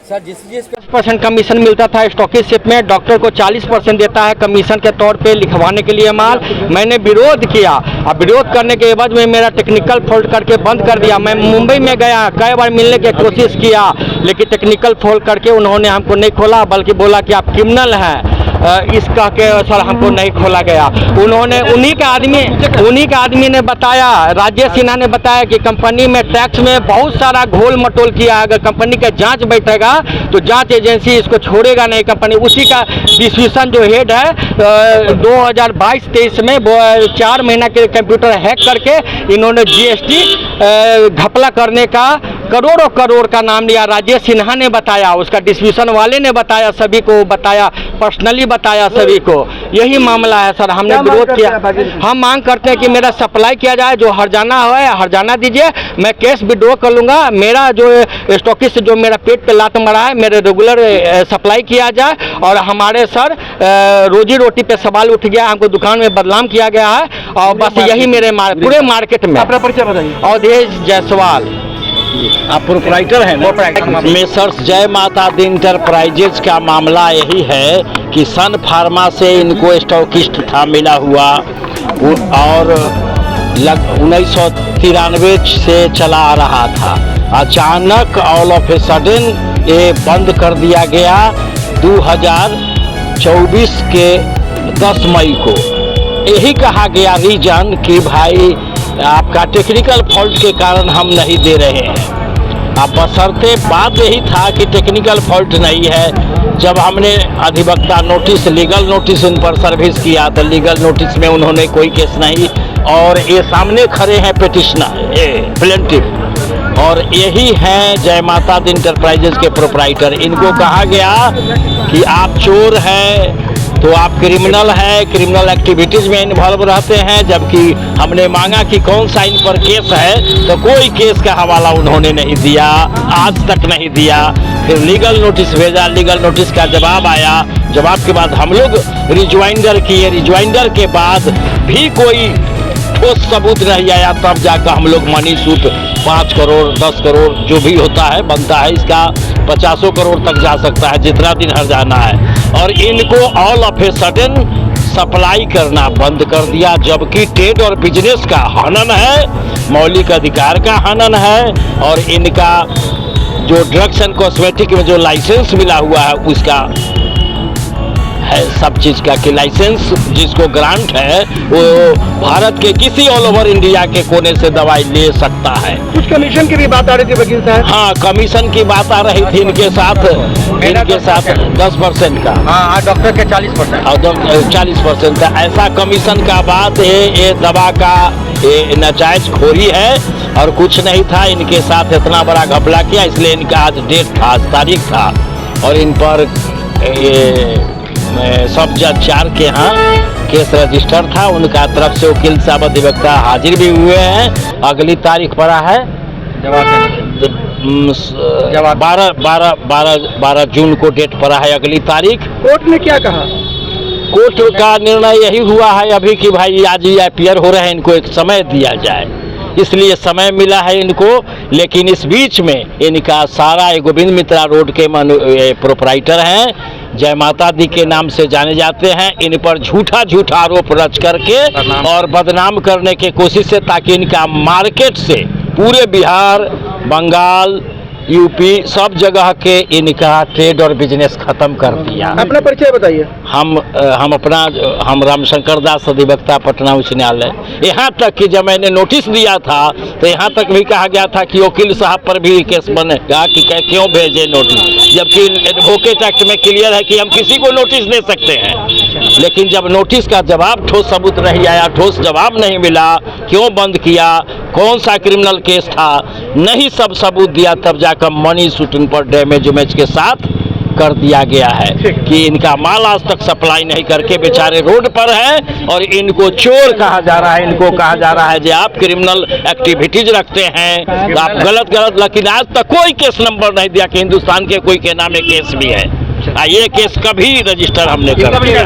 Sir जिस 10% commission मिलता था स्टॉकिस्ट में, डॉक्टर को 40% देता है कमीशन के तौर पे लिखवाने के लिए माल। मैंने विरोध किया, अब विरोध करने के बाद में मेरा टेक्निकल फॉल्ट करके बंद कर दिया। मैं मुंबई में गया, कई बार मिलने की कोशिश किया, लेकिन टेक्निकल फॉल्ट करके उन्होंने हमको नहीं खोला, बल्कि बोला कि आप क्रिमिनल हैं। इस कह के सर हमको नहीं खोला गया। उन्होंने उन्हीं का आदमी ने बताया, राजेश सिन्हा ने बताया कि कंपनी में टैक्स में बहुत सारा घोल मटोल किया। अगर कंपनी का जांच बैठेगा तो जांच एजेंसी इसको छोड़ेगा नहीं। कंपनी उसी का डिस्ट्रीब्यूशन जो हेड है 2022-23 में 4 महीना के कंप्यूटर हैक करके इन्होंने जीएसटी घपला करने का करोड़ों करोड़ का नाम लिया। राजेश सिन्हा ने बताया, उसका डिस्ट्रीब्यूशन वाले ने बताया, सभी को बताया, पर्सनली बताया सभी को। यही मामला है सर, हमने विरोध किया। हम मांग करते हैं कि मेरा सप्लाई किया जाए, जो हर्जाना है हर्जाना दीजिए, मैं केस विड्रॉ कर लूँगा। मेरा जो स्टॉकिस्ट जो मेरा पेट पे लात मारा है, मेरे रेगुलर सप्लाई किया जाए। और हमारे सर रोजी रोटी पे सवाल उठ गया, हमको दुकान में बदनाम किया गया है। और बस यही मेरे पूरे मार्केट में। अपना परिचय बताइए। अवधेश जायसवाल, आप प्रोप्राइटर हैं ना? मेसर्स जय माता दी इंटरप्राइजेज का मामला यही है कि सन फार्मा से इनको स्टॉकिस्ट था मिला हुआ, और 1993 से चला आ रहा था। अचानक ऑल ऑफ ए सडन ये बंद कर दिया गया 2024 के 10 मई को। यही कहा गया रीजन कि भाई आपका टेक्निकल फॉल्ट के कारण हम नहीं दे रहे हैं। अब बशर्ते बात यही था कि टेक्निकल फॉल्ट नहीं है। जब हमने अधिवक्ता नोटिस, लीगल नोटिस उन पर सर्विस किया तो लीगल नोटिस में उन्होंने कोई केस नहीं, और ये सामने खड़े हैं पिटिशनर प्लेंटिफ, और यही हैं जय माता दी इंटरप्राइजेज के प्रोप्राइटर। इनको कहा गया कि आप चोर हैं तो आप क्रिमिनल है, क्रिमिनल एक्टिविटीज में इन्वॉल्व रहते हैं, जबकि हमने मांगा कि कौन सा इन पर केस है, तो कोई केस का हवाला उन्होंने नहीं दिया, आज तक नहीं दिया। फिर लीगल नोटिस भेजा, लीगल नोटिस का जवाब आया, जवाब के बाद हम लोग रिज्वाइंडर किए, रिज्वाइंडर के बाद भी कोई ठोस सबूत नहीं आया। तब जाकर हम लोग मनी सूट 5 करोड़ 10 करोड़ जो भी होता है बनता है, इसका 50 करोड़ तक जा सकता है, जितना दिन हर्जाना है। और इनको all of a sudden supply करना बंद कर दिया, जबकि ट्रेड और बिजनेस का हनन है, मौलिक अधिकार का हनन है। और इनका जो ड्रग्स एंड कॉस्मेटिक में जो लाइसेंस मिला हुआ है उसका है सब चीज़ का कि लाइसेंस जिसको ग्रांट है वो भारत के किसी ऑल ओवर इंडिया के कोने से दवाई ले सकता है। कुछ कमीशन की भी बात आ रही थी वकील साहब। हाँ, कमीशन की बात आ रही थी इनके साथ 10% का। हाँ, डॉक्टर के 40% और 40% का ऐसा कमीशन का बात है। ये दवा का ये नाजायज खोरी है और कुछ नहीं था। इनके साथ इतना बड़ा घपला किया, इसलिए इनका आज डेट था, आज तारीख था, और इन पर ये सब जज 4 के यहाँ केस रजिस्टर था। उनका तरफ से वकील साहब अधिवक्ता हाजिर भी हुए हैं। अगली तारीख पड़ा है 12 जून को डेट पड़ा है अगली तारीख। कोर्ट ने क्या कहा? कोर्ट का निर्णय यही हुआ है अभी कि भाई आज ये अपीयर हो रहे हैं, इनको एक समय दिया जाए, इसलिए समय मिला है इनको। लेकिन इस बीच में इनका सारा गोविंद मित्रा रोड के प्रोप्राइटर हैं, जय माता दी के नाम से जाने जाते हैं। इन पर झूठा आरोप रच करके और बदनाम करने की कोशिश से, ताकि इनका मार्केट से पूरे बिहार, बंगाल, यूपी सब जगह के इनका ट्रेड और बिजनेस खत्म कर दिया। अपना परिचय बताइए। हम रामशंकर दास अधिवक्ता पटना उच्च न्यायालय। यहाँ तक कि जब मैंने नोटिस दिया था तो यहाँ तक भी कहा गया था कि वकील साहब पर भी केस बनेगा कि क्यों भेजे नोटिस, जबकि एडवोकेट एक्ट में क्लियर है कि हम किसी को नोटिस दे सकते हैं। लेकिन जब नोटिस का जवाब ठोस सबूत नहीं आया, ठोस जवाब नहीं मिला, क्यों बंद किया, कौन सा क्रिमिनल केस था, नहीं सब सबूत दिया, तब जाकर मनी सूट इन पर डैमेज के साथ कर दिया गया है कि इनका माल आज तक सप्लाई नहीं करके बेचारे रोड पर हैं और इनको चोर कहा जा रहा है। इनको कहा जा रहा है कि आप क्रिमिनल एक्टिविटीज रखते हैं, आप गलत, लेकिन आज तक कोई केस नंबर नहीं दिया कि हिंदुस्तान के कोई के नाम केस भी है। ये केस कभी रजिस्टर हमने कर दिया।